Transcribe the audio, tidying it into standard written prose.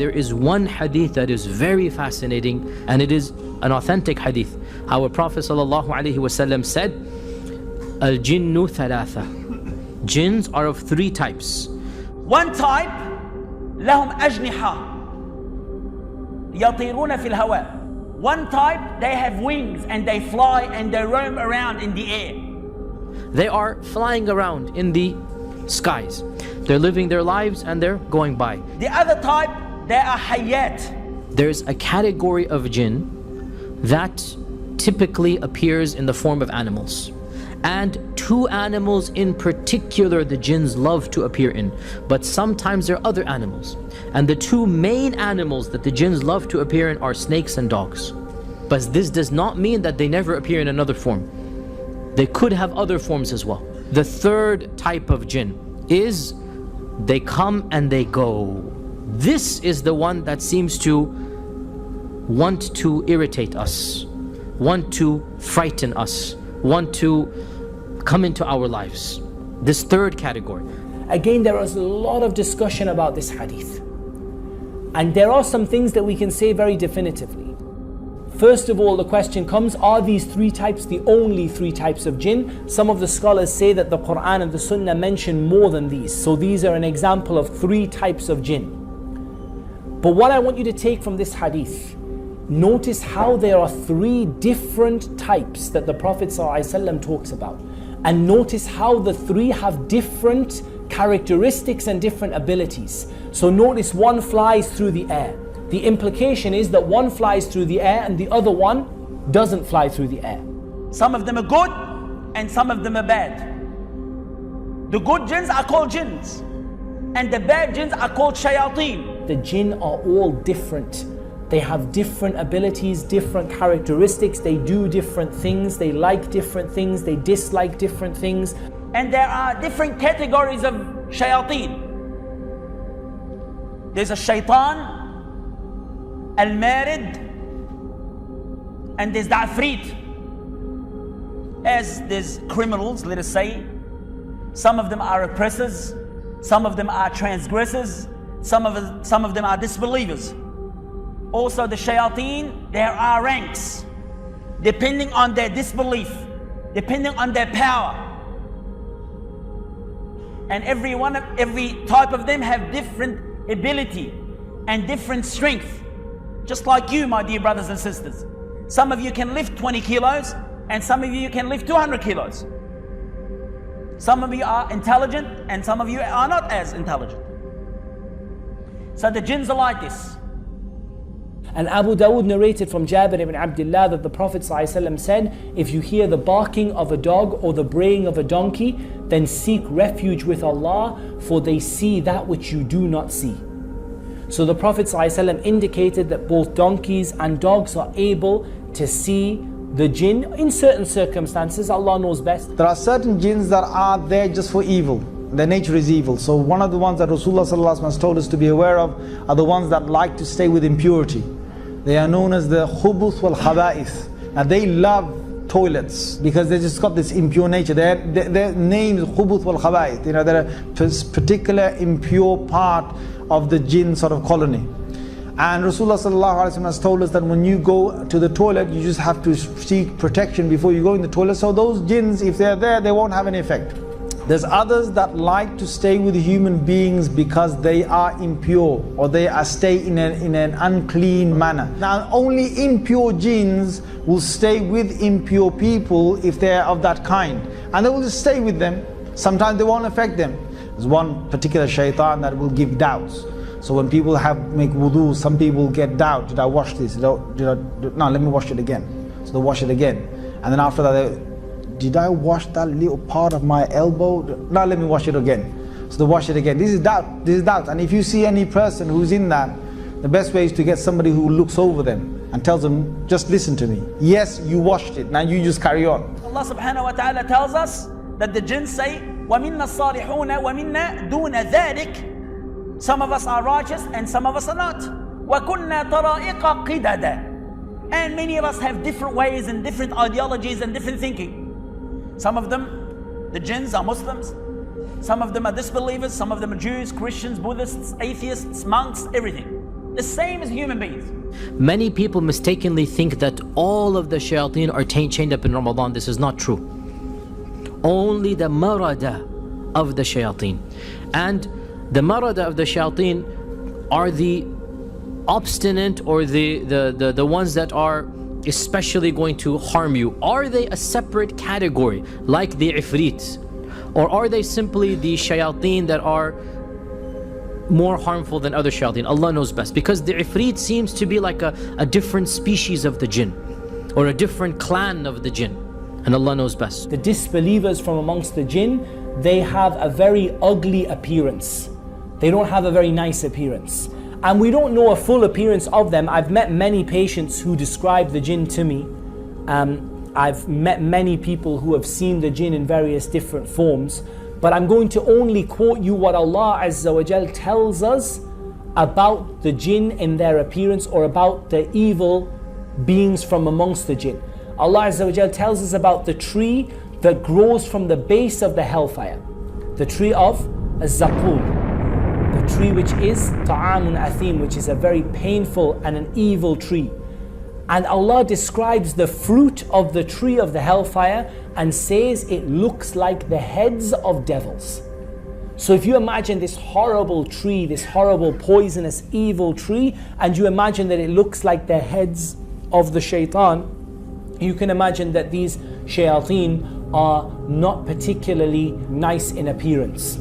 there is one hadith that is very fascinating, and it is an authentic hadith. Our Prophet ﷺ said, Al-Jinnu thalatha. Jinns are of three types. One type, لهم أجنحة يطيرون في الهواء. One type, they have wings and they fly and they roam around in the air. They are flying around in the skies. They're living their lives and they're going by. The other type, they are hayat. There's a category of jinn that typically appears in the form of animals. And two animals in particular the jinns love to appear in. But sometimes there are other animals. And the two main animals that the jinns love to appear in are snakes and dogs. But this does not mean that they never appear in another form. They could have other forms as well. The third type of jinn is they come and they go. This is the one that seems to want to irritate us, want to frighten us, want to come into our lives. This third category. Again, there is a lot of discussion about this hadith. And there are some things that we can say very definitively. First of all, the question comes, are these three types the only three types of jinn? Some of the scholars say that the Quran and the Sunnah mention more than these. So these are an example of three types of jinn. But what I want you to take from this hadith, notice how there are three different types that the Prophet ﷺ talks about. And notice how the three have different characteristics and different abilities. So notice one flies through the air. The implication is that one flies through the air and the other one doesn't fly through the air. Some of them are good and some of them are bad. The good jinns are called jinns and the bad jinns are called shayateen. The jinn are all different. They have different abilities, different characteristics, they do different things, they like different things, they dislike different things. And there are different categories of shayateen. There's a shaitan, al-marid, and there's the afrit. As there's criminals, let us say, some of them are oppressors, some of them are transgressors, some of them are disbelievers. Also the shayateen, there are ranks, depending on their disbelief, depending on their power. And every type of them have different ability and different strength. Just like you, my dear brothers and sisters. Some of you can lift 20 kilos and some of you can lift 200 kilos. Some of you are intelligent and some of you are not as intelligent. So the jinns are like this. And Abu Dawood narrated from Jabir ibn Abdullah that the Prophet ﷺ said, if you hear the barking of a dog or the braying of a donkey, then seek refuge with Allah, for they see that which you do not see. So the Prophet ﷺ indicated that both donkeys and dogs are able to see the jinn in certain circumstances. Allah knows best. There are certain jinns that are there just for evil. Their nature is evil. So one of the ones that Rasulullah ﷺ has told us to be aware of are the ones that like to stay with impurity. They are known as the khubuth wal khaba'ith. Now they love toilets because they just got this impure nature. Their name is khubuth wal khaba'ith. You know, they're a particular impure part of the jinn sort of colony. And Rasulullah ﷺ has told us that when you go to the toilet, you just have to seek protection before you go in the toilet. So those jinns, if they're there, they won't have any effect. There's others that like to stay with human beings because they are impure or they are stay in an unclean manner. Now only impure jinns will stay with impure people if they are of that kind. And they will just stay with them. Sometimes they won't affect them. There's one particular shaitan that will give doubts. So when people make wudu, some people get doubt. Did I wash this? No, let me wash it again. So they wash it again. And then after that, did I wash that little part of my elbow? No, let me wash it again. So they wash it again. This is doubt. This is doubt. And if you see any person who's in that, the best way is to get somebody who looks over them and tells them, just listen to me. Yes, you washed it. Now you just carry on. Allah subhanahu wa ta'ala tells us that the jinns say, وَمِنَّا الصَّالِحُونَ وَمِنَّا دُونَ ذَلِكَ. Some of us are righteous and some of us are not. وَكُنَّا طَرَائِقَ قِدَدًا. And many of us have different ways and different ideologies and different thinking. Some of them, the jinns, are Muslims. Some of them are disbelievers. Some of them are Jews, Christians, Buddhists, atheists, monks, everything. the same as human beings. Many people mistakenly think that all of the shayateen are chained up in Ramadan. This is not true. Only the marada of the shayateen. And the marada of the shayateen are the obstinate or the ones that are especially going to harm you. Are they a separate category like the ifrit? Or are they simply the shayateen that are more harmful than other shayateen? Allah knows best, because the ifrit seems to be like a different species of the jinn, or a different clan of the jinn, and Allah knows best. The disbelievers from amongst the jinn, they have a very ugly appearance. They don't have a very nice appearance. And we don't know a full appearance of them. I've met many patients who describe the jinn to me. I've met many people who have seen the jinn in various different forms. But I'm going to only quote you what Allah Azza wa Jal tells us about the jinn in their appearance, or about the evil beings from amongst the jinn. Allah Azza wa Jal tells us about the tree that grows from the base of the hellfire. The tree of Az-Zaqum. The tree which is ta'amun athim, which is a very painful and an evil tree. And Allah describes the fruit of the tree of the hellfire and says it looks like the heads of devils. So if you imagine this horrible tree, this horrible poisonous evil tree, and you imagine that it looks like the heads of the shaitan, you can imagine that these shayateen are not particularly nice in appearance.